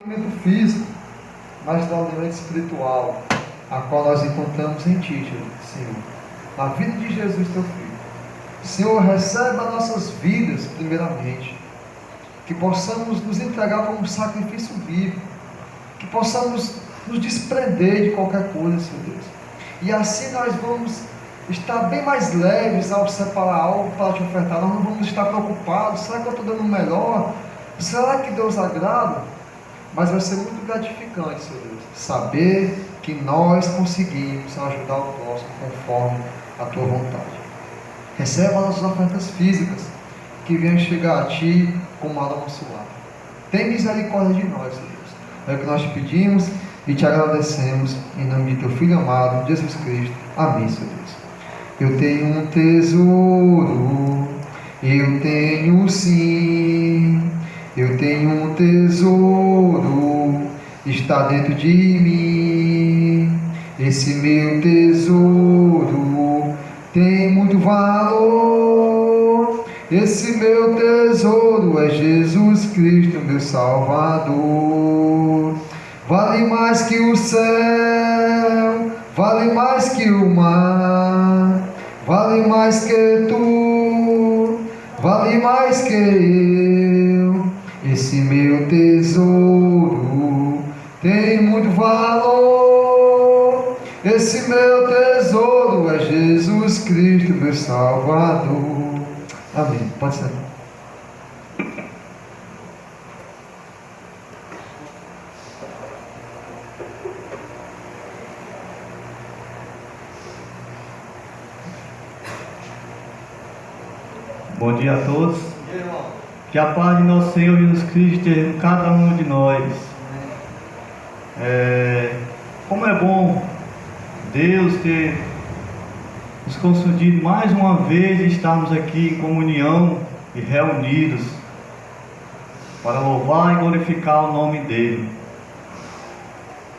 alimento físico, mas do alimento espiritual, a qual nós encontramos em Ti, Senhor, na vida de Jesus, Teu Filho. Senhor, recebe as nossas vidas, primeiramente, que possamos nos entregar como um sacrifício vivo, que possamos nos desprender de qualquer coisa, Senhor Deus. E assim nós vamos estar bem mais leves ao separar algo para Te ofertar. Nós não vamos estar preocupados, será que eu estou dando o melhor? Será que Deus agrada? Mas vai ser muito gratificante, Senhor Deus, saber que nós conseguimos ajudar o próximo conforme a Tua vontade. Receba as nossas ofertas físicas, que venham chegar a Ti como água abençoada. Tem misericórdia de nós, Senhor Deus. É o que nós te pedimos e te agradecemos, em nome de Teu Filho amado, Jesus Cristo. Amém, Senhor Deus. Eu tenho um tesouro, eu tenho sim. Eu tenho um tesouro, está dentro de mim. Esse meu tesouro tem muito valor. Esse meu tesouro é Jesus Cristo, meu Salvador. Vale mais que o céu, vale mais que o mar, vale mais que tu, vale mais que eu. Esse meu tesouro tem muito valor. Esse meu tesouro é Jesus Cristo, meu Salvador. Amém. Pode ser. Bom dia a todos. Que a paz de nosso Senhor Jesus Cristo esteja com cada um de nós. Como é bom Deus ter nos concedido mais uma vez estarmos aqui em comunhão e reunidos para louvar e glorificar o nome dele.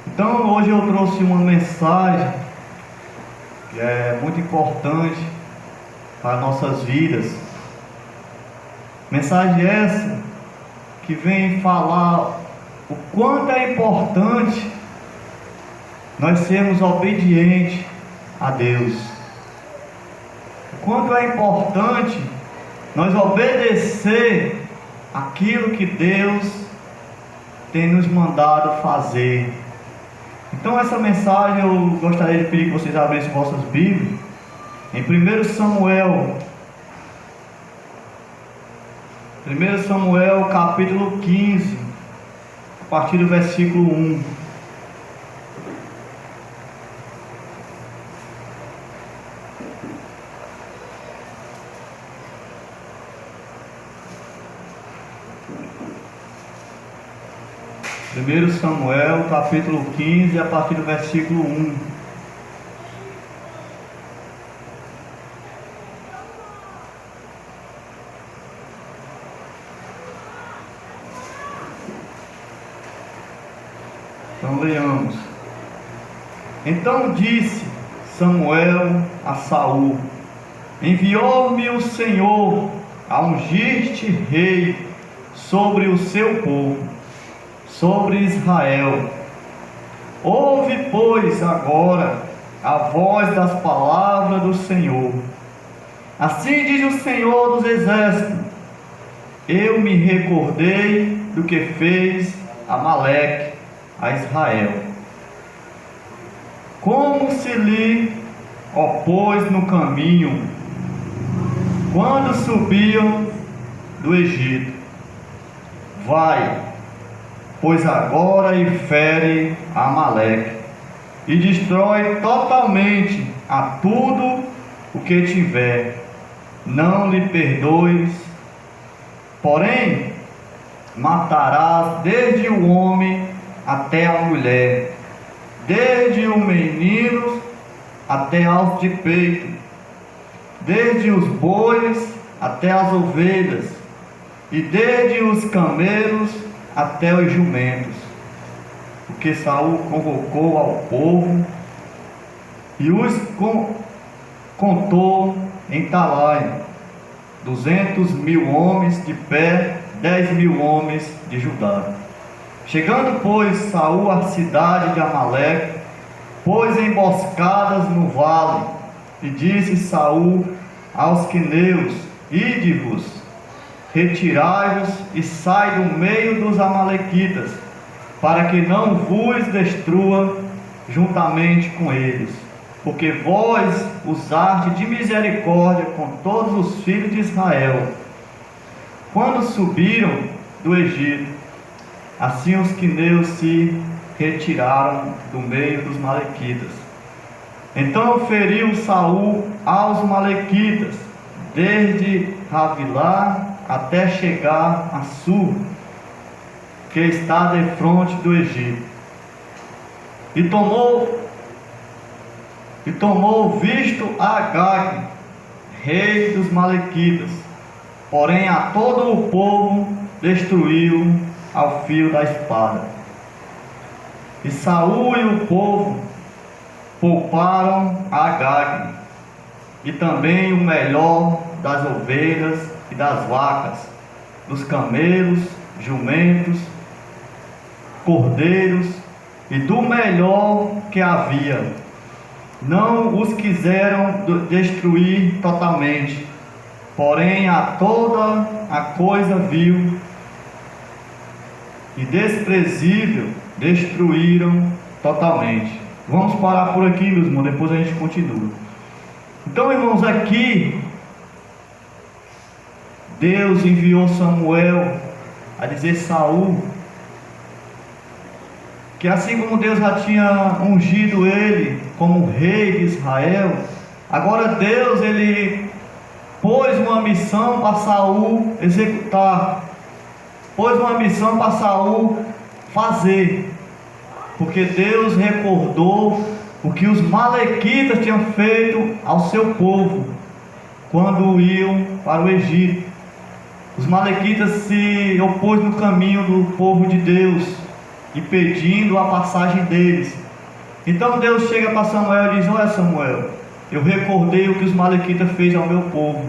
Então hoje eu trouxe uma mensagem que é muito importante para nossas vidas. Mensagem essa que vem falar o quanto é importante nós sermos obedientes a Deus. O quanto é importante nós obedecer aquilo que Deus tem nos mandado fazer. Então essa mensagem eu gostaria de pedir que vocês abrissem vossas Bíblias em 1 Samuel capítulo 15, a partir do versículo 1. Primeiro Samuel capítulo 15, a partir do versículo 1. Então leiamos. Então disse Samuel a Saul: enviou-me o Senhor a ungir-te rei sobre o seu povo, sobre Israel. Ouve, pois, agora a voz das palavras do Senhor. Assim diz o Senhor dos exércitos: eu me recordei do que fez Amaleque a Israel, como se lhe opôs no caminho, quando subiam do Egito. Vai, pois agora, e fere Amaleque, e destrói totalmente a tudo o que tiver, não lhe perdoes, porém matarás desde o homem até a mulher, desde o menino até aos de peito, desde os bois até as ovelhas, e desde os camelos até os jumentos. Porque Saul convocou ao povo e os contou em Talai, 200.000 homens de pé, 10.000 homens de Judá. Chegando, pois, Saul à cidade de Amaleque, pôs emboscadas no vale, e disse Saul aos queneus: Ide-vos, retirai-vos e sai do meio dos amalequitas, para que não vos destrua juntamente com eles, porque vós usaste de misericórdia com todos os filhos de Israel, quando subiram do Egito. Assim os queneus se retiraram do meio dos malequitas. Então feriu Saul aos malequitas, desde Havilá até chegar a Sur, que está defronte do Egito. E tomou visto a Agag, rei dos malequitas, porém a todo o povo destruiu ao fio da espada. E Saul e o povo pouparam a Agag, e também o melhor das ovelhas e das vacas, dos camelos, jumentos, cordeiros, e do melhor que havia. Não os quiseram destruir totalmente, porém a toda a coisa vil e desprezível destruíram totalmente. Vamos parar por aqui, meus irmãos, depois a gente continua. Então, irmãos, aqui Deus enviou Samuel a dizer a Saul que assim como Deus já tinha ungido ele como rei de Israel, agora Deus ele pôs uma missão para Saul executar, pôs uma missão para Saul fazer, porque Deus recordou o que os malequitas tinham feito ao seu povo quando iam para o Egito. Os malequitas se opôs no caminho do povo de Deus e pedindo a passagem deles. Então Deus chega para Samuel e diz: olha, Samuel, eu recordei o que os malequitas fez ao meu povo.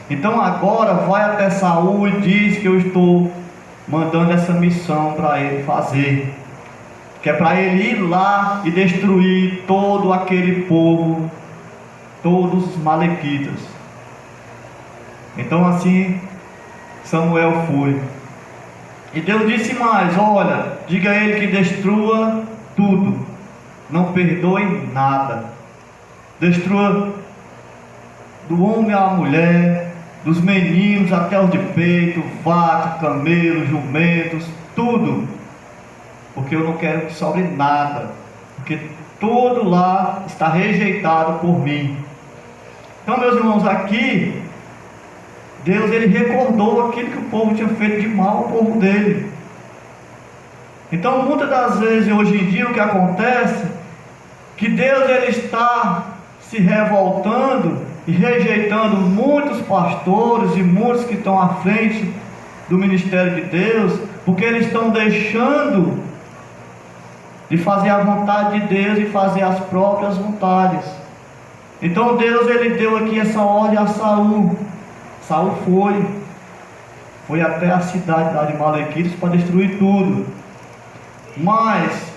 Então agora vai até Saul e diz que eu estou mandando essa missão para ele fazer, que é para ele ir lá e destruir todo aquele povo, todos os malequitas. Então assim Samuel foi. E Deus disse mais: olha, diga a ele que destrua tudo, não perdoe nada, destrua do homem à mulher, dos meninos até os de peito, vaca, camelo, jumentos, tudo, porque eu não quero que sobre nada, porque tudo lá está rejeitado por mim. Então, meus irmãos, aqui Deus ele recordou aquilo que o povo tinha feito de mal ao povo dele. Então, muitas das vezes hoje em dia o que acontece, que Deus ele está se revoltando e rejeitando muitos pastores e muitos que estão à frente do ministério de Deus, porque eles estão deixando de fazer a vontade de Deus e fazer as próprias vontades. Então Deus ele deu aqui essa ordem a Saul. Saul foi até a cidade lá de Malequitas para destruir tudo. Mas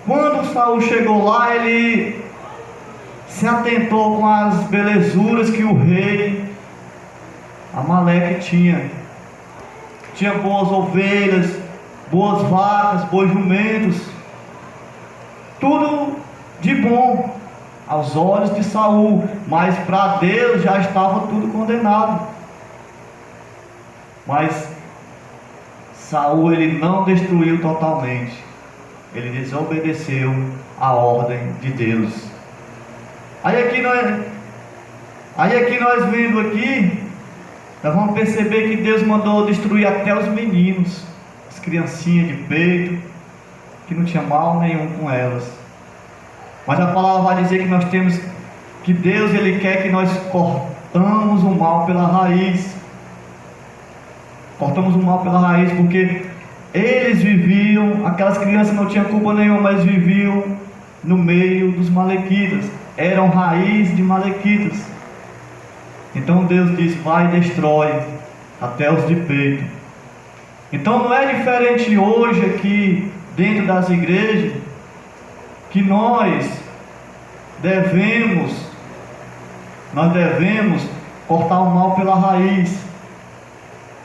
quando Saul chegou lá, ele se atentou com as belezuras que o rei Amaleque tinha. Tinha boas ovelhas, boas vacas, bons jumentos, tudo de bom aos olhos de Saul, mas para Deus já estava tudo condenado. Mas Saul ele não destruiu totalmente, ele desobedeceu a ordem de Deus. Aí aqui nós vendo aqui, nós vamos perceber que Deus mandou destruir até os meninos, as criancinhas de peito, que não tinha mal nenhum com elas. Mas a palavra vai dizer que nós temos, que Deus ele quer que nós cortamos o mal pela raiz. Cortamos o mal pela raiz, porque eles viviam, aquelas crianças não tinham culpa nenhuma, mas viviam no meio dos malequitas, eram raiz de malequitas. Então Deus disse: vai e destrói até os de peito. Então não é diferente hoje aqui dentro das igrejas que nós devemos cortar o mal pela raiz.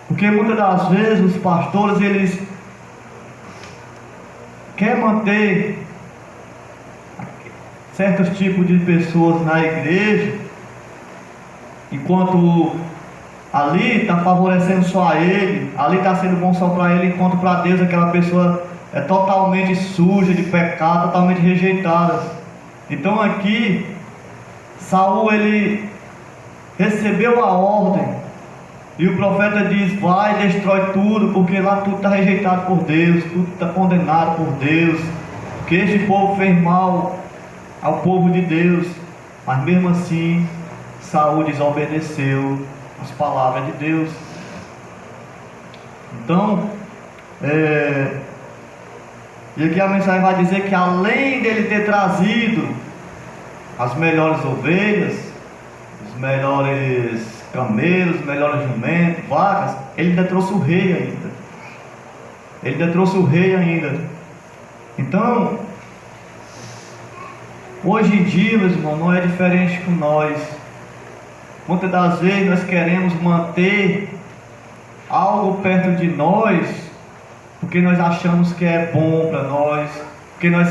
Porque muitas das vezes os pastores, eles querem manter certos tipos de pessoas na igreja, enquanto ali está favorecendo só a ele, ali está sendo bom só para ele, enquanto para Deus aquela pessoa é totalmente suja de pecado, totalmente rejeitada. Então aqui Saul, ele recebeu a ordem, e o profeta diz: vai, destrói tudo, porque lá tudo está rejeitado por Deus, tudo está condenado por Deus, porque este povo fez mal ao povo de Deus. Mas mesmo assim Saul desobedeceu as palavras de Deus. Então e aqui a mensagem vai dizer que além dele ter trazido as melhores ovelhas, os melhores camelos, os melhores jumentos, vacas, ele ainda trouxe o rei ainda. Então, hoje em dia, meus irmãos, não é diferente com nós. Muitas das vezes nós queremos manter algo perto de nós, porque nós achamos que é bom para nós, porque nós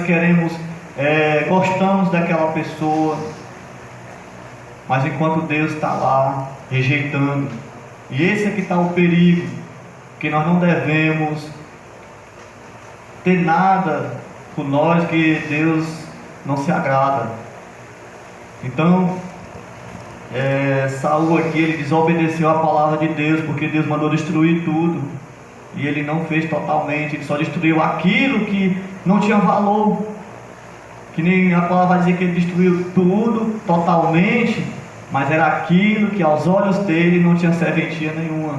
gostamos daquela pessoa, mas enquanto Deus está lá rejeitando. E esse aqui está o perigo, que nós não devemos ter nada por nós que Deus não se agrada. Então Saul aqui, ele desobedeceu a palavra de Deus, porque Deus mandou destruir tudo, e ele não fez totalmente, ele só destruiu aquilo que não tinha valor. Que nem a palavra vai dizer que ele destruiu tudo totalmente, mas era aquilo que aos olhos dele não tinha serventia nenhuma.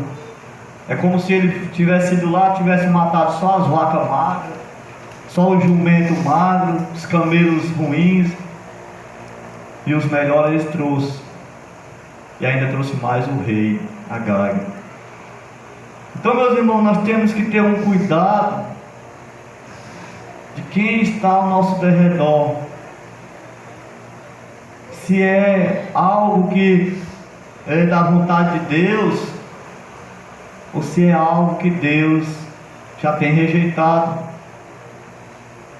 É como se ele tivesse ido lá, tivesse matado só as vacas magras, só o jumento magro, os camelos ruins, e os melhores ele trouxe. E ainda trouxe mais o rei, Agag. Então, meus irmãos, nós temos que ter um cuidado de quem está ao nosso derredor. Se é algo que é da vontade de Deus, ou se é algo que Deus já tem rejeitado.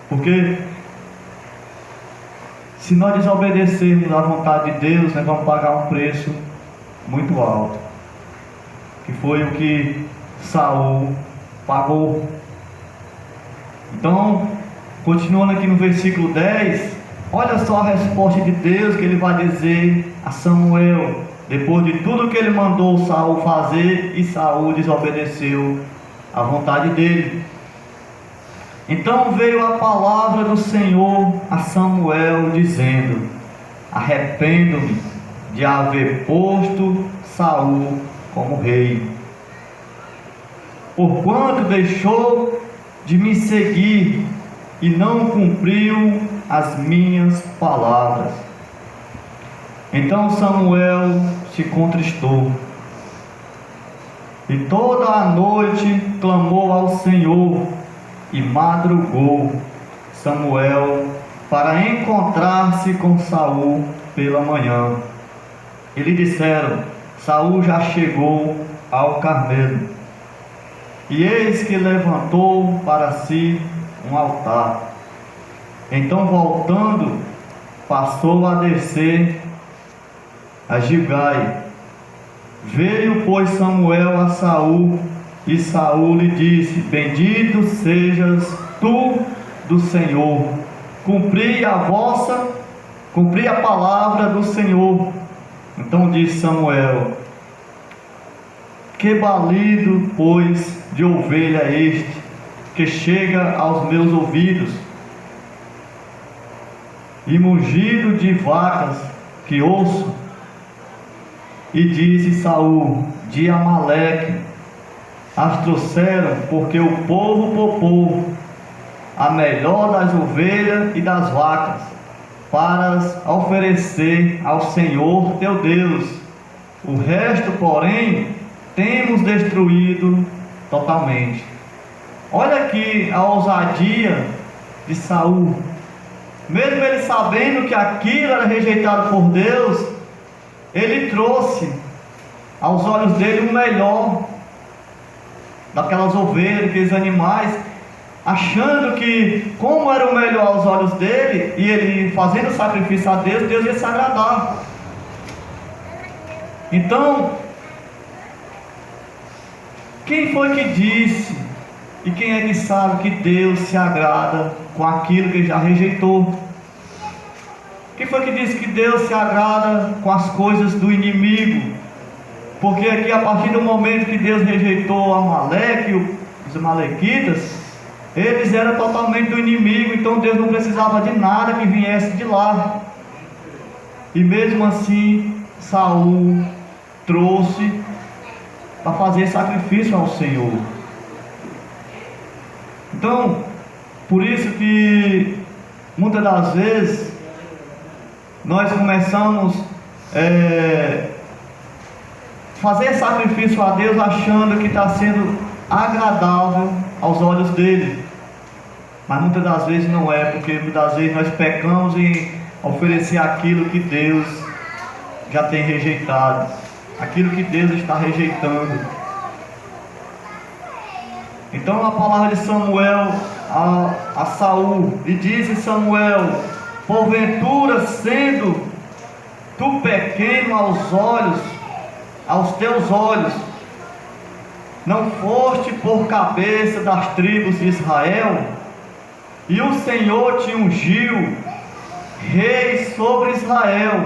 Porque se nós desobedecermos à vontade de Deus, nós vamos pagar um preço muito alto, que foi o que Saul pagou. Então, continuando aqui no versículo 10, olha só a resposta de Deus que ele vai dizer a Samuel, depois de tudo que ele mandou Saul fazer, e Saul desobedeceu à vontade dele. Então veio a palavra do Senhor a Samuel, dizendo: arrependo-me de haver posto Saul como rei, porquanto deixou de me seguir e não cumpriu as minhas palavras. Então Samuel se contristou, e toda a noite clamou ao Senhor, e madrugou Samuel para encontrar-se com Saul pela manhã. E lhe disseram: Saul já chegou ao Carmelo. E eis que levantou para si um altar. Então, voltando, passou a descer a Gilgai. Veio, pois, Samuel a Saul, e Saul lhe disse: bendito sejas tu do Senhor, cumpri a palavra do Senhor. Então disse Samuel: que balido, pois, de ovelha é este, que chega aos meus ouvidos, e mugido de vacas que ouço? E disse Saul: de Amaleque as trouxeram, porque o povo poupou a melhor das ovelhas e das vacas, para as oferecer ao Senhor teu Deus. O resto, porém, temos destruído totalmente. Olha aqui a ousadia de Saul. Mesmo ele sabendo que aquilo era rejeitado por Deus, ele trouxe aos olhos dele o melhor daquelas ovelhas, daqueles animais, achando que, como era o melhor aos olhos dele, e ele fazendo sacrifício a Deus, Deus ia se agradar. Então, quem foi que disse, e quem é que sabe que Deus se agrada com aquilo que ele já rejeitou? Quem foi que disse que Deus se agrada com as coisas do inimigo? Porque aqui, a partir do momento que Deus rejeitou Amaleque, os amalequitas, eles eram totalmente do inimigo, então Deus não precisava de nada que viesse de lá. E mesmo assim, Saul trouxe para fazer sacrifício ao Senhor. Então, por isso que muitas das vezes nós começamos fazer sacrifício a Deus achando que está sendo agradável aos olhos dele, mas muitas das vezes não é, porque muitas das vezes nós pecamos em oferecer aquilo que Deus já tem rejeitado, aquilo que Deus está rejeitando. Então a palavra de Samuel a Saul, e disse Samuel: porventura, sendo tu pequeno aos teus olhos, não foste por cabeça das tribos de Israel? E o Senhor te ungiu rei sobre Israel,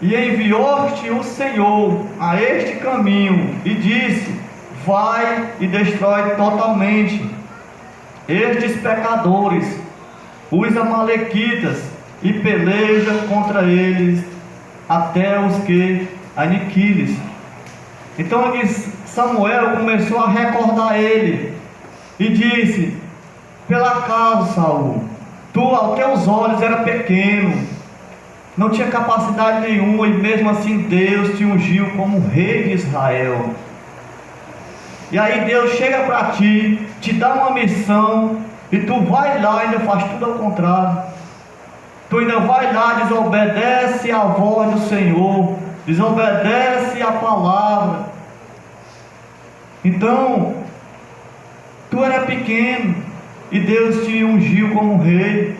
e enviou-te o Senhor a este caminho, e disse: vai e destrói totalmente estes pecadores, os amalequitas, e peleja contra eles até os que aniquiles. Então aqui Samuel começou a recordar ele e disse: pela acaso, Saul, tu aos teus olhos era pequeno, não tinha capacidade nenhuma, e mesmo assim Deus te ungiu como rei de Israel. E aí Deus chega para ti, te dá uma missão, e tu vai lá e ainda faz tudo ao contrário. Tu ainda vai lá, desobedece a voz do Senhor, desobedece a palavra. Então, tu era pequeno e Deus te ungiu como rei.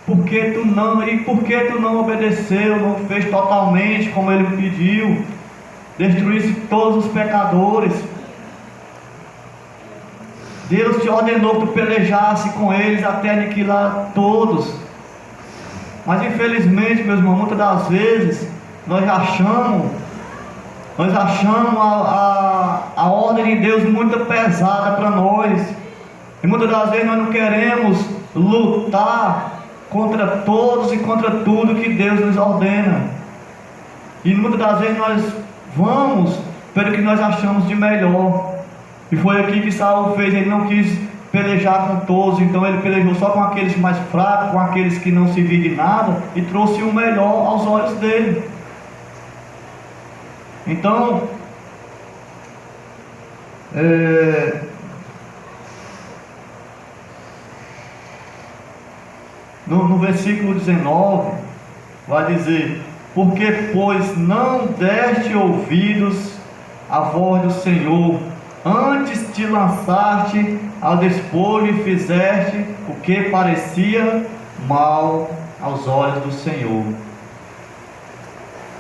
Por que tu não obedeceu, não fez totalmente como Ele pediu, destruísse todos os pecadores? Deus te ordenou que tu pelejasse com eles até aniquilar todos. Mas infelizmente, meus irmãos, muitas das vezes nós achamos a ordem de Deus muito pesada para nós. E muitas das vezes nós não queremos lutar contra todos e contra tudo que Deus nos ordena. E muitas das vezes nós vamos pelo que nós achamos de melhor. E foi aqui que Saul fez. Ele não quis pelejar com todos, então ele pelejou só com aqueles mais fracos, com aqueles que não serviam de nada, e trouxe o melhor aos olhos dele. Então, no versículo 19 vai dizer: porque pois não deste ouvidos à voz do Senhor, antes te lançaste ao despojo e fizeste o que parecia mal aos olhos do Senhor.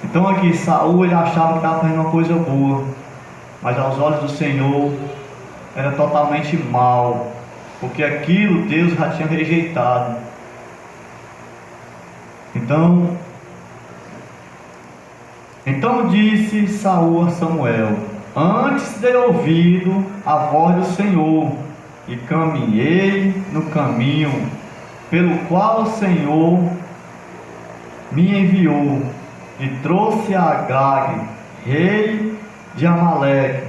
Então aqui Saul, ele achava que estava fazendo uma coisa boa, mas aos olhos do Senhor era totalmente mal, porque aquilo Deus já tinha rejeitado. Então disse Saul a Samuel: antes de ouvido a voz do Senhor, e caminhei no caminho pelo qual o Senhor me enviou, e trouxe a Agag, rei de Amaleque,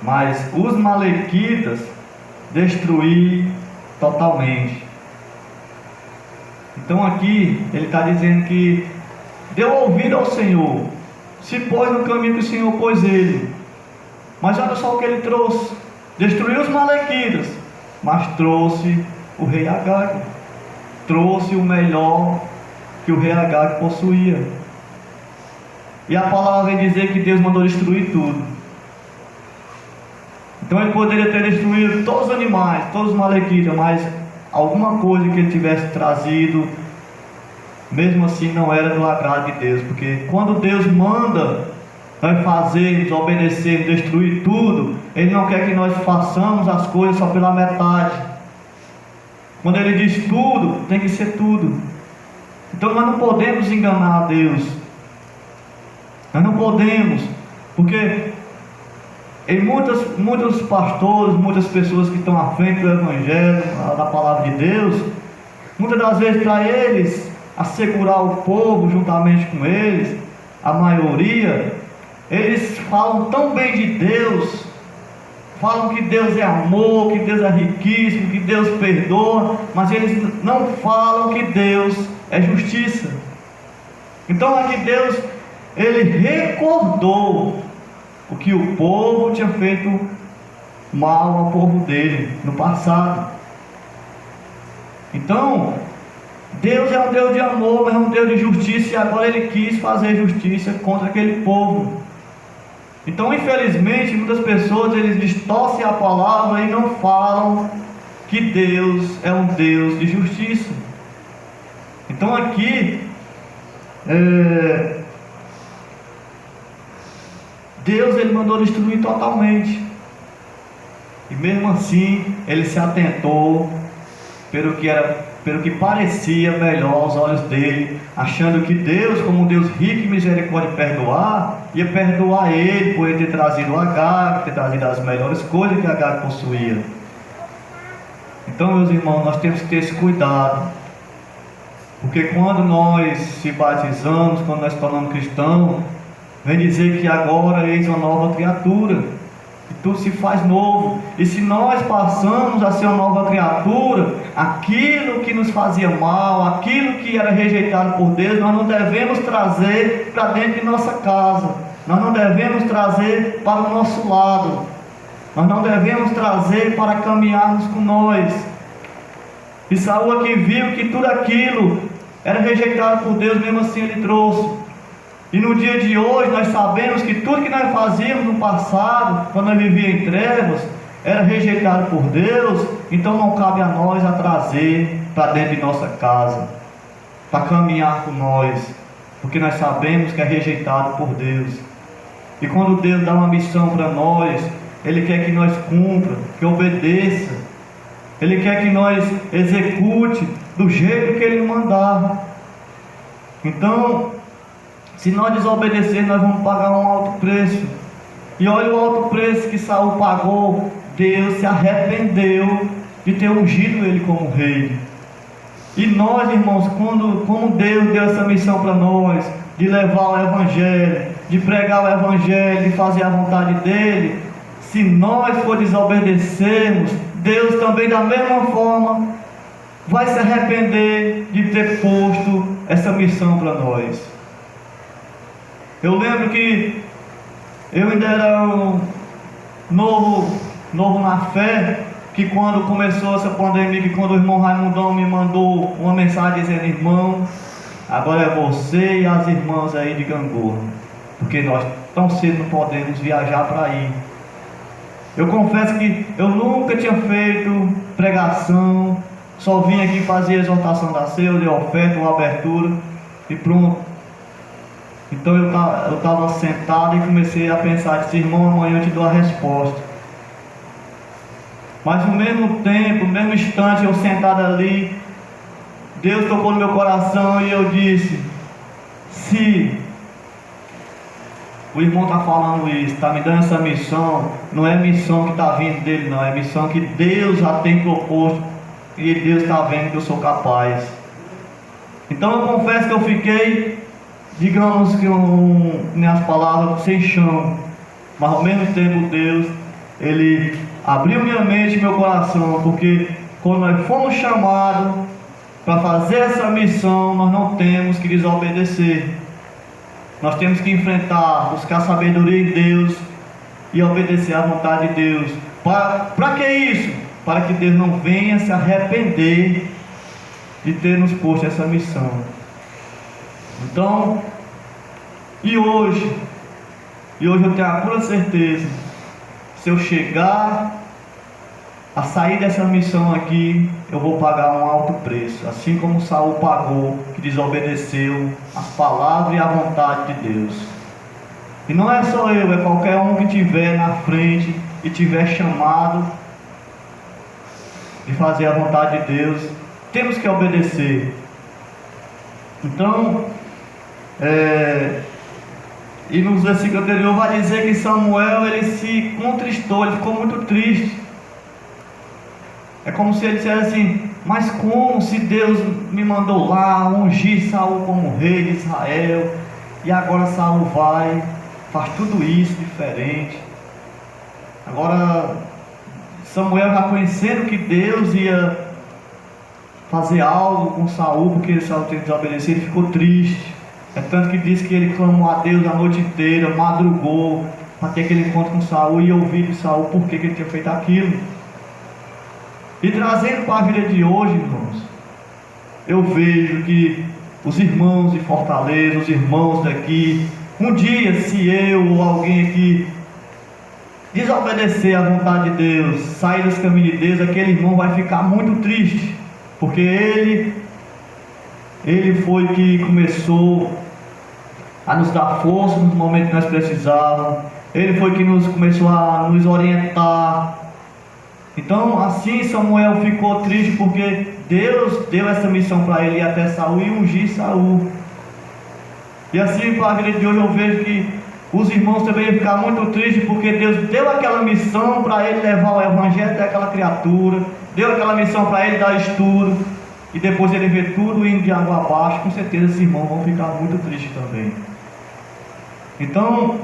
mas os malequitas destruí totalmente. Então aqui ele está dizendo que deu ouvido ao Senhor, se pôs no caminho que o Senhor pôs ele, Mas olha só o que ele trouxe: destruiu os malequitas, mas trouxe o rei Agag, trouxe o melhor que o rei Agag possuía. E a palavra vem dizer que Deus mandou destruir tudo. Então ele poderia ter destruído todos os animais, todos os malequitas, mas alguma coisa que ele tivesse trazido, mesmo assim não era do agrado de Deus. Porque quando Deus manda nós fazermos, obedecermos, destruir tudo, Ele não quer que nós façamos as coisas só pela metade. Quando Ele diz tudo, tem que ser tudo. Então nós não podemos enganar a Deus. Nós não podemos, porque em muitos pastores, muitas pessoas que estão à frente do Evangelho, da palavra de Deus, muitas das vezes para eles assegurar o povo juntamente com eles, a maioria, eles falam tão bem de Deus, falam que Deus é amor, que Deus é riquíssimo, que Deus perdoa, mas eles não falam que Deus é justiça. Então aqui Deus, Ele recordou o que o povo tinha feito mal ao povo dele no passado. Então Deus é um Deus de amor, mas é um Deus de justiça, e agora Ele quis fazer justiça contra aquele povo. Então infelizmente muitas pessoas eles distorcem a palavra e não falam que Deus é um Deus de justiça. Então aqui Deus ele mandou destruir totalmente, e mesmo assim Ele se atentou pelo que parecia melhor aos olhos dele, achando que Deus, como um Deus rico e misericórdia de perdoar, ia perdoar ele por ele ter trazido o Agag, ter trazido as melhores coisas que Agag possuía. Então, meus irmãos, nós temos que ter esse cuidado, porque quando nós se batizamos, quando nós tornamos cristãos, vem dizer que agora eis uma nova criatura, e tudo se faz novo. E se nós passamos a ser uma nova criatura, aquilo que nos fazia mal, aquilo que era rejeitado por Deus, nós não devemos trazer para dentro de nossa casa, nós não devemos trazer para o nosso lado, nós não devemos trazer para caminharmos com nós. E Saul aqui viu que tudo aquilo era rejeitado por Deus, mesmo assim ele trouxe. E no dia de hoje nós sabemos que tudo que nós fazíamos no passado, quando nós vivíamos em trevas, era rejeitado por Deus. Então não cabe a nós a trazer para dentro de nossa casa, para caminhar com nós, porque nós sabemos que é rejeitado por Deus. E quando Deus dá uma missão para nós, Ele quer que nós cumpra, que obedeça. Ele quer que nós execute do jeito que Ele mandar. Então, se nós desobedecer, nós vamos pagar um alto preço. E olha o alto preço que Saul pagou. Deus se arrependeu de ter ungido ele como rei. E nós, irmãos, como Deus deu essa missão para nós, de levar o Evangelho, de pregar o Evangelho, de fazer a vontade dEle, se nós for desobedecermos, Deus também da mesma forma vai se arrepender de ter posto essa missão para nós. Eu lembro que eu ainda era novo na fé, que quando começou essa pandemia, que quando o irmão Raimundão me mandou uma mensagem dizendo: irmão, agora é você e as irmãs aí de Gangorra, porque nós tão cedo não podemos viajar para ir. Eu confesso que eu nunca tinha feito pregação, só vim aqui fazer a exortação da ceia, de oferta, uma abertura e pronto. Então eu estava sentado e comecei a pensar: disse, irmão, amanhã eu te dou a resposta. Mas no mesmo tempo, no mesmo instante, eu sentado ali, Deus tocou no meu coração e eu disse: se o irmão está falando isso, está me dando essa missão, não é missão que está vindo dele, não, é missão que Deus já tem proposto, e Deus está vendo que eu sou capaz. Então eu confesso que eu fiquei, digamos que minhas palavras sem chão, mas ao mesmo tempo Deus, Ele abriu minha mente e meu coração, porque quando nós fomos chamados para fazer essa missão, nós não temos que desobedecer. Nós temos que enfrentar, buscar sabedoria em Deus e obedecer à vontade de Deus. Para que isso? Para que Deus não venha se arrepender de ter nos posto essa missão. Então, e hoje eu tenho a pura certeza, se eu chegar a sair dessa missão aqui, eu vou pagar um alto preço, assim como Saul pagou, que desobedeceu as palavras e a vontade de Deus. E não é só eu, é qualquer um que estiver na frente e tiver chamado de fazer a vontade de Deus, temos que obedecer. Então, e nos versículos anteriores vai dizer que Samuel, ele se contristou, ele ficou muito triste. É como se ele dissesse assim: mas como se Deus me mandou lá ungir Saul como rei de Israel, e agora Saul faz tudo isso diferente. Agora Samuel, já conhecendo que Deus ia fazer algo com Saul, porque Saul tinha desobedecido, ele ficou triste. É tanto que diz que ele clamou a Deus a noite inteira, madrugou para ter aquele encontro com Saul e ouvir de Saul por que ele tinha feito aquilo. E trazendo para a vida de hoje, irmãos, eu vejo que os irmãos de Fortaleza, os irmãos daqui, um dia, se eu ou alguém aqui desobedecer à vontade de Deus, sair dos caminhos de Deus, aquele irmão vai ficar muito triste, porque ele foi que começou a nos dar força nos momentos que nós precisávamos, ele foi que começou a nos orientar. Então, assim, Samuel ficou triste porque Deus deu essa missão para ele ir até Saul e ungir Saul. E assim, para a vida de hoje, eu vejo que os irmãos também iam ficar muito tristes porque Deus deu aquela missão para ele levar o evangelho até aquela criatura, deu aquela missão para ele dar estudo, e depois ele vê tudo indo de água abaixo. Com certeza esses irmãos vão ficar muito tristes também. Então,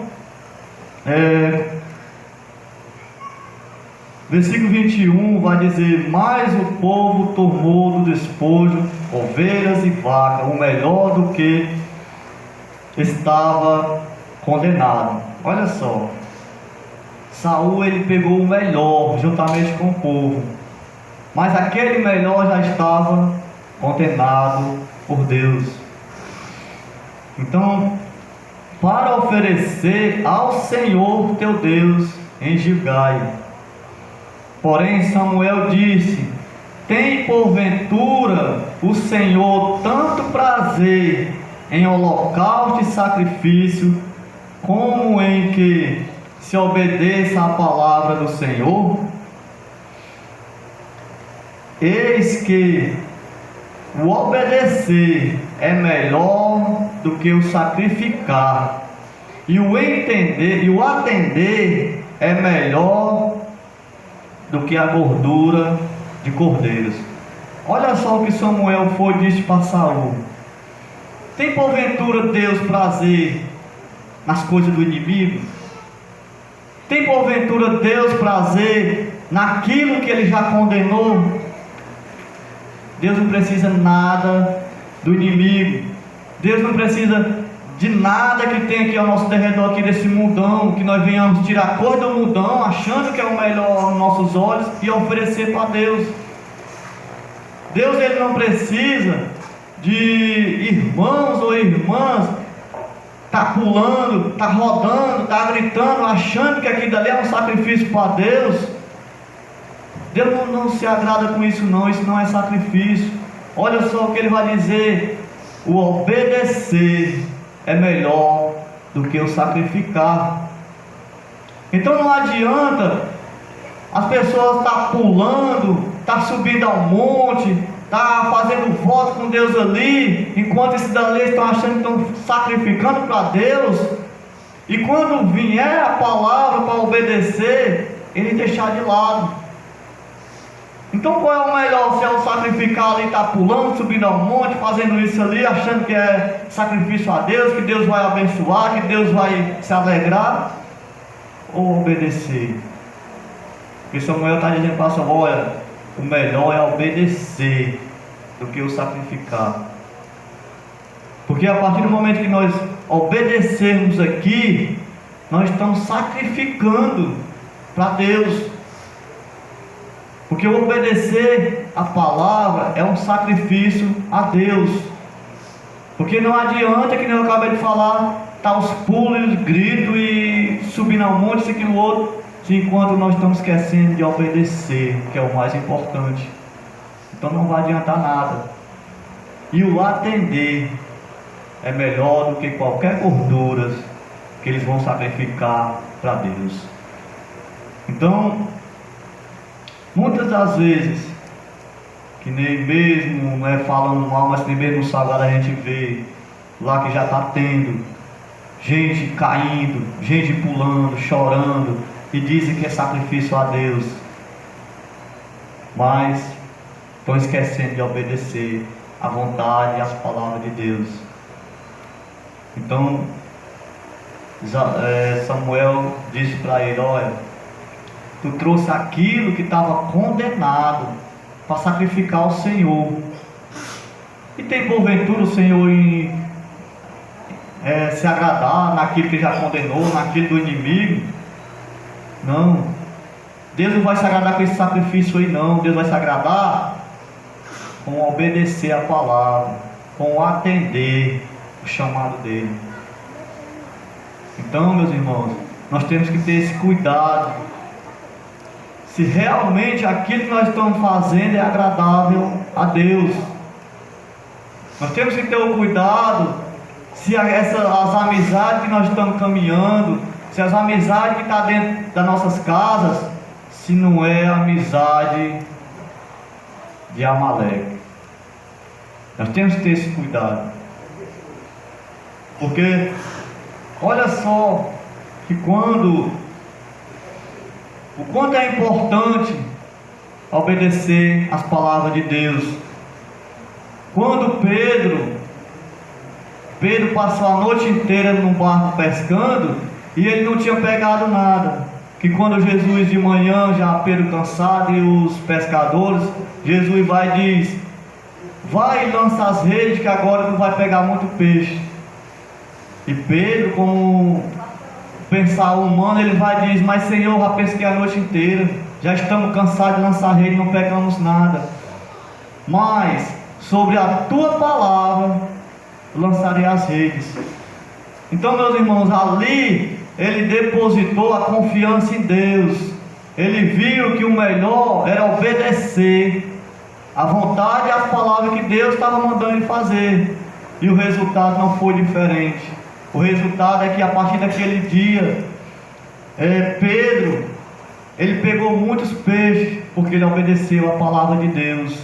versículo 21 vai dizer: mas o povo tomou do despojo ovelhas e vacas, o melhor do que estava condenado. Olha só, Saul, ele pegou o melhor juntamente com o povo, mas aquele melhor já estava condenado por Deus. Então, para oferecer ao Senhor teu Deus em Gilgal. Porém Samuel disse: tem porventura o Senhor tanto prazer em holocausto e sacrifício, como em que se obedeça à palavra do Senhor? Eis que o obedecer é melhor do que o sacrificar, e o entender e o atender é melhor do que a gordura de cordeiros. Olha só o que Samuel foi e disse para Saul: tem porventura Deus prazer nas coisas do inimigo? Tem porventura Deus prazer naquilo que ele já condenou? Deus não precisa nada do inimigo. Deus não precisa de nada que tem aqui ao nosso derredor, aqui desse mundão, que nós venhamos tirar cor do mundão, achando que é o melhor aos nossos olhos, e oferecer para Deus. Deus, ele não precisa de irmãos ou irmãs tá pulando, tá rodando, tá gritando, achando que aquilo ali é um sacrifício para Deus. Deus não se agrada com isso não é sacrifício. Olha só o que ele vai dizer: o obedecer é melhor do que o sacrificar. Então não adianta as pessoas estar pulando, estar subindo ao monte, estar fazendo voto com Deus ali, enquanto esses dali estão achando que estão sacrificando para Deus, e quando vier a palavra para obedecer, ele deixar de lado. Então qual é o melhor? Se é o sacrificar ali, estar pulando, subindo ao monte, fazendo isso ali, achando que é sacrifício a Deus, que Deus vai abençoar, que Deus vai se alegrar, ou obedecer? Porque Samuel está dizendo para Saul: olha, o melhor é obedecer do que o sacrificar. Porque a partir do momento que nós obedecermos aqui, nós estamos sacrificando para Deus. Porque obedecer a palavra é um sacrifício a Deus. Porque não adianta, que nem eu acabei de falar, tá os pulos, os gritos e subindo ao monte, isso aqui no outro, enquanto nós estamos esquecendo de obedecer, que é o mais importante. Então não vai adiantar nada. E o atender é melhor do que qualquer gordura que eles vão sacrificar para Deus. Então, muitas das vezes, que nem mesmo, não é falando mal, mas nem mesmo no sagrado a gente vê lá que já está tendo gente caindo, gente pulando, chorando, e dizem que é sacrifício a Deus, mas estão esquecendo de obedecer à vontade e às palavras de Deus. Então Samuel disse para ele: olha, tu trouxe aquilo que estava condenado para sacrificar ao Senhor, e tem porventura o Senhor em se agradar naquilo que já condenou, naquilo do inimigo? Não, Deus não vai se agradar com esse sacrifício aí não. Deus vai se agradar com obedecer a palavra, com atender o chamado dele. Então, meus irmãos, nós temos que ter esse cuidado, se realmente aquilo que nós estamos fazendo é agradável a Deus. Nós temos que ter o cuidado se as amizades que nós estamos caminhando, se as amizades que estão dentro das nossas casas, se não é amizade de Amaleque. Nós temos que ter esse cuidado, porque olha só que o quanto é importante obedecer as palavras de Deus. Quando Pedro passou a noite inteira no barco pescando e ele não tinha pegado nada, que quando Jesus de manhã, já Pedro cansado e os pescadores, Jesus vai e diz: vai e lança as redes, que agora não vai pegar muito peixe. E Pedro, com pensar humano, ele vai e diz: mas Senhor, já pesquei a noite inteira, já estamos cansados de lançar rede, não pegamos nada, mas sobre a tua palavra lançarei as redes. Então, meus irmãos, ali ele depositou a confiança em Deus. Ele viu que o melhor era obedecer à vontade e às palavras que Deus estava mandando ele fazer. E o resultado não foi diferente. O resultado é que a partir daquele dia, Pedro, ele pegou muitos peixes, porque ele obedeceu a palavra de Deus.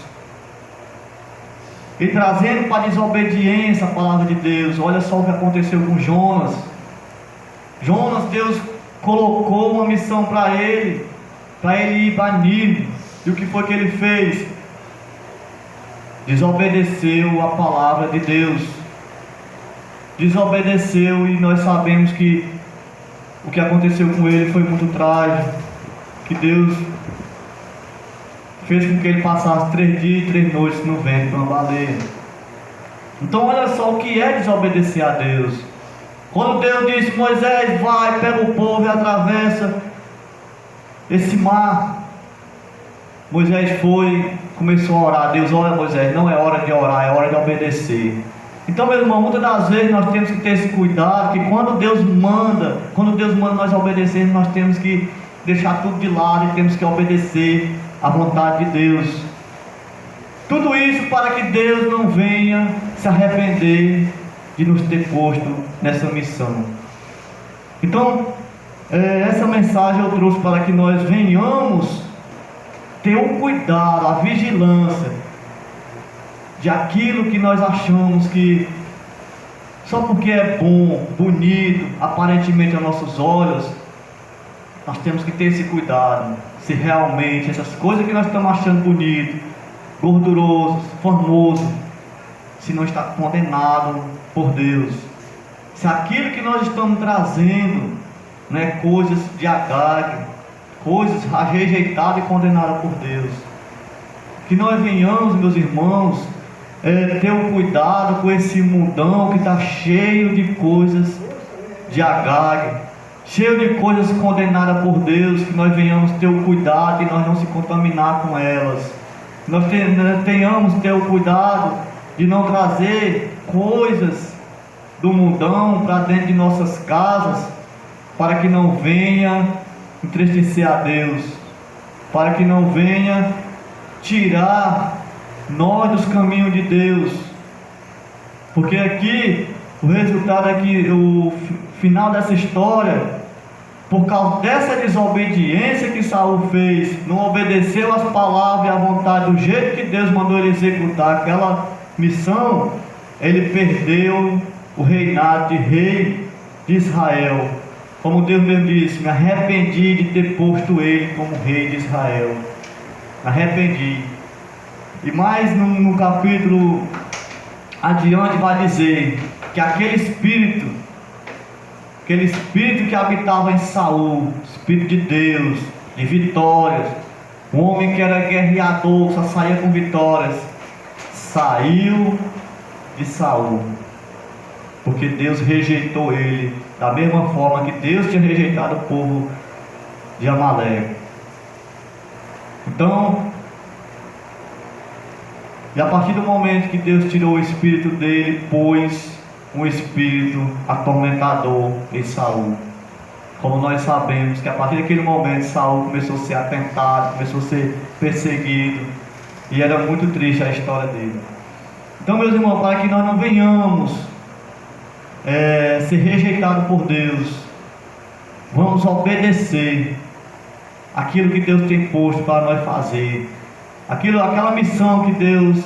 E trazendo para a desobediência a palavra de Deus, olha só o que aconteceu com Jonas. Jonas, Deus colocou uma missão para ele ir para Nínive. E o que foi que ele fez? Desobedeceu a palavra de Deus. Desobedeceu, e nós sabemos que o que aconteceu com ele foi muito trágico. Que Deus fez com que ele passasse 3 dias e 3 noites no ventre de uma baleia. Então olha só o que é desobedecer a Deus. Quando Deus disse: Moisés, vai, pega o povo e atravessa esse mar, Moisés foi, começou a orar. Deus: olha, Moisés, não é hora de orar, é hora de obedecer. Então, meu irmão, muitas das vezes nós temos que ter esse cuidado, que quando Deus manda nós obedecermos, nós temos que deixar tudo de lado e temos que obedecer à vontade de Deus. Tudo isso para que Deus não venha se arrepender de nos ter posto nessa missão. Então, essa mensagem eu trouxe para que nós venhamos ter o cuidado, a vigilância de aquilo que nós achamos que só porque é bom, bonito, aparentemente aos nossos olhos, nós temos que ter esse cuidado. Se realmente essas coisas que nós estamos achando bonito, gorduroso, formoso, se não está condenado por Deus, se aquilo que nós estamos trazendo não é coisas de Agag, coisas rejeitadas e condenadas por Deus, que nós venhamos, meus irmãos, ter um cuidado com esse mundão que está cheio de coisas de Agag, cheio de coisas condenadas por Deus, que nós venhamos ter o cuidado e nós não se contaminar com elas. Nós tenhamos ter o cuidado de não trazer coisas do mundão para dentro de nossas casas, para que não venha entristecer a Deus, para que não venha tirar nós dos caminhos de Deus. Porque aqui o resultado é que o final dessa história, por causa dessa desobediência que Saul fez, não obedeceu às palavras e à vontade do jeito que Deus mandou ele executar aquela missão, ele perdeu o reinado de rei de Israel. Como Deus mesmo disse: me arrependi de ter posto ele como rei de Israel. Me arrependi. E mais no capítulo adiante vai dizer que aquele espírito que habitava em Saul, espírito de Deus, de vitórias, um homem que era guerreador, só saía com vitórias, saiu de Saul, porque Deus rejeitou ele, da mesma forma que Deus tinha rejeitado o povo de Amaleque. Então, e a partir do momento que Deus tirou o espírito dele, pôs um espírito atormentador em Saul. Como nós sabemos que a partir daquele momento Saul começou a ser atentado, começou a ser perseguido, e era muito triste a história dele. Então, meus irmãos, para que nós não venhamos ser rejeitados por Deus, vamos obedecer aquilo que Deus tem posto para nós fazer, aquela missão que Deus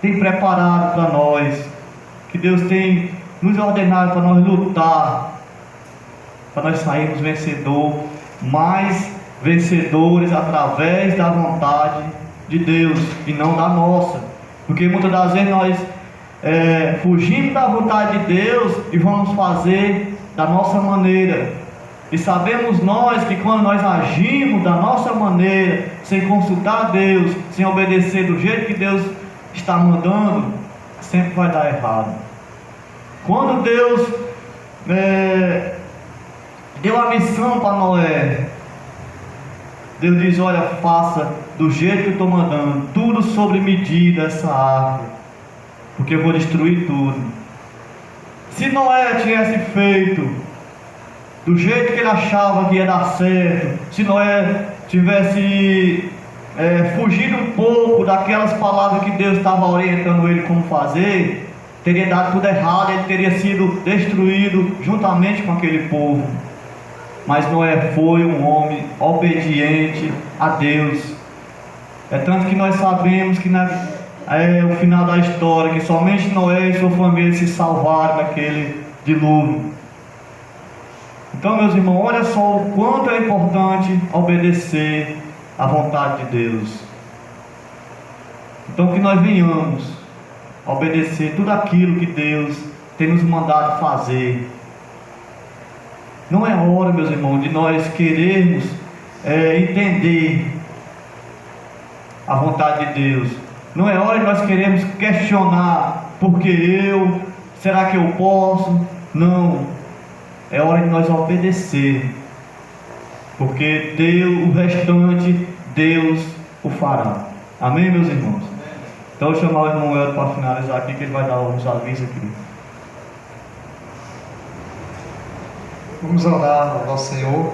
tem preparado para nós, que Deus tem nos ordenado para nós lutar, para nós sairmos mais vencedores através da vontade de Deus e não da nossa. Porque muitas das vezes nós fugimos da vontade de Deus e vamos fazer da nossa maneira. E sabemos nós que quando nós agimos da nossa maneira, sem consultar Deus, sem obedecer do jeito que Deus está mandando, sempre vai dar errado. Quando Deus deu a missão para Noé, Deus diz: olha, faça do jeito que eu estou mandando, tudo sobre medida essa árvore, porque eu vou destruir tudo. Se Noé tivesse feito do jeito que ele achava que ia dar certo, se Noé tivesse fugido um pouco daquelas palavras que Deus estava orientando ele como fazer, teria dado tudo errado, ele teria sido destruído juntamente com aquele povo. Mas Noé foi um homem obediente a Deus. É tanto que nós sabemos que o final da história, que somente Noé e sua família se salvaram daquele dilúvio. Então, meus irmãos, olha só o quanto é importante obedecer à vontade de Deus. Então, que nós venhamos obedecer tudo aquilo que Deus tem nos mandado fazer. Não é hora, meus irmãos, de nós querermos entender a vontade de Deus. Não é hora de nós querermos questionar: porque será que eu posso? Não. É hora de nós obedecer, porque o restante Deus o fará. Amém, meus irmãos? Então eu vou chamar o irmão Elton para finalizar aqui, que ele vai dar uns avisos aqui. Vamos orar ao nosso Senhor.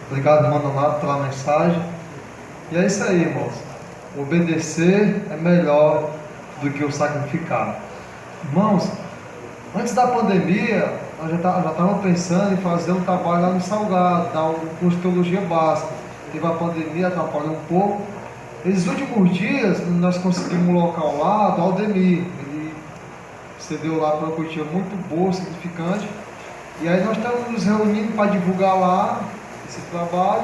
Obrigado, irmão Donato, pela mensagem. E é isso aí, irmãos. Obedecer é melhor do que o sacrificar. Irmãos, antes da pandemia, nós já estávamos pensando em fazer um trabalho lá no Salgado, dar um curso de teologia básica. Teve a pandemia, atrapalhou um pouco. Esses últimos dias, nós conseguimos um local lá do Aldemir. Ele cedeu lá para uma quantia muito boa, significante. E aí nós estamos nos reunindo para divulgar lá esse trabalho.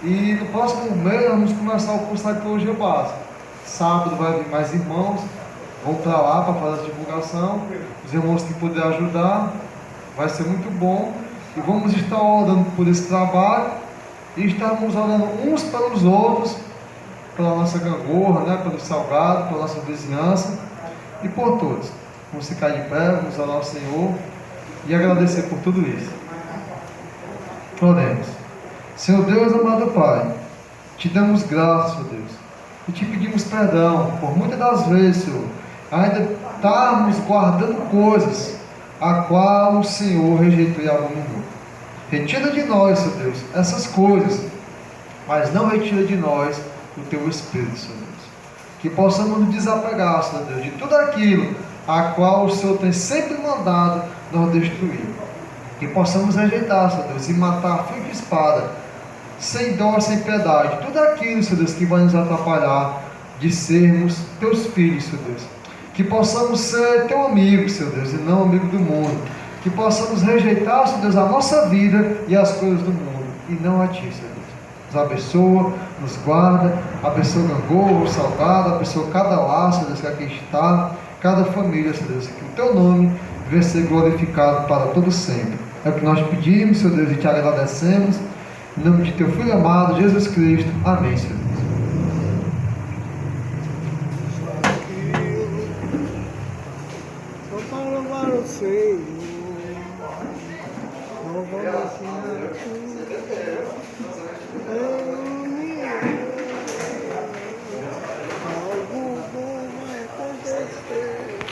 E no próximo mês vamos começar o curso de teologia básica. Sábado vai vir mais irmãos, vão para lá para fazer a divulgação. Os irmãos que puderem ajudar, vai ser muito bom. E vamos estar orando por esse trabalho. E estarmos orando uns pelos outros, pela nossa gangorra, né, pelo Salgado, pela nossa vizinhança e por todos. Vamos ficar de pé, vamos orar ao Senhor e agradecer por tudo isso. Oremos. Senhor Deus, amado Pai, te damos graças, Senhor Deus, e te pedimos perdão por muitas das vezes, Senhor, ainda estarmos guardando coisas a qual o Senhor rejeitou e abominou. Retira de nós, Senhor Deus, essas coisas, mas não retira de nós o Teu Espírito, Senhor Deus. Que possamos nos desapegar, Senhor Deus, de tudo aquilo a qual o Senhor tem sempre mandado nós destruir. Que possamos rejeitar, Senhor Deus, e matar a fio de espada, sem dó, sem piedade, tudo aquilo, Senhor Deus, que vai nos atrapalhar de sermos Teus filhos, Senhor Deus. Que possamos ser Teu amigo, Senhor Deus, e não amigo do mundo. Que possamos rejeitar, Senhor Deus, a nossa vida e as coisas do mundo, e não a Ti, Senhor Deus. Nos abençoa, nos guarda, abençoa o Gangorro, o Salgado, abençoa cada lar, Senhor Deus, que aqui está, cada família, Senhor Deus, que o Teu nome venha ser glorificado para todo sempre. É o que nós pedimos, Senhor Deus, e Te agradecemos. Em nome de Teu Filho amado, Jesus Cristo. Amém, Senhor Deus. Só para louvar o Senhor, louvar o Senhor.